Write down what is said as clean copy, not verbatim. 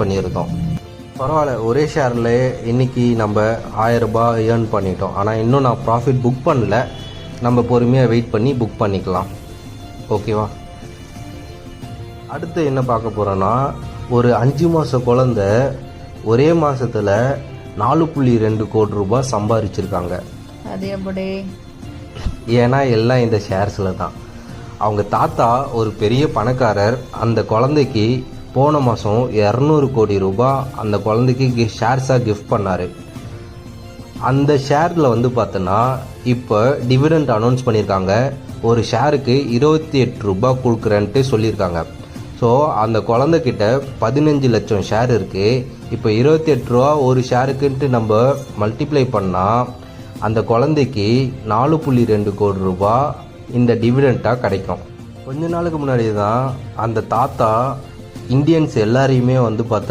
பண்ணியிருந்தோம். பரவாயில்ல, ஒரே ஷேரில் இன்றைக்கி நம்ம 1000 ரூபாய் ஏர்ன் பண்ணிட்டோம். ஆனால் இன்னும் நான் ப்ராஃபிட் புக் பண்ணல. நம்ம பொறுமையாக வெயிட் பண்ணி புக் பண்ணிக்கலாம். ஓகேவா? அடுத்து என்ன பார்க்க போகிறோன்னா, ஒரு 5 மாத குழந்தை ஒரே மாதத்தில் 4.2 கோடி ரூபாய் சம்பாதிச்சிருக்காங்க. அது எப்படி? ஏன்னா எல்லாம் இந்த ஷேர்ஸில் தான். அவங்க தாத்தா ஒரு பெரிய பணக்காரர். அந்த குழந்தைக்கு போன மாதம் 200 கோடி ரூபாய் அந்த குழந்தைக்கு ஷேர்ஸாக கிஃப்ட் பண்ணார். அந்த ஷேரில் வந்து பார்த்தோன்னா இப்போ டிவிடெண்ட் அனௌன்ஸ் பண்ணியிருக்காங்க. ஒரு ஷேருக்கு 28 ரூபாய் கொடுக்குறேன்ட்டு சொல்லியிருக்காங்க. ஸோ அந்த குழந்தைக்கிட்ட 15 லட்சம் ஷேர் இருக்குது. இப்போ 28 ரூபா ஒரு ஷேருக்குன்ட்டு நம்ம மல்டிப்ளை பண்ணால் அந்த குழந்தைக்கு 4.2 கோடி ரூபாய் இந்த டிவிடெண்ட்டாக கிடைக்கும். கொஞ்ச நாளுக்கு முன்னாடி தான் அந்த தாத்தா இந்தியன்ஸ் எல்லாரையுமே வந்து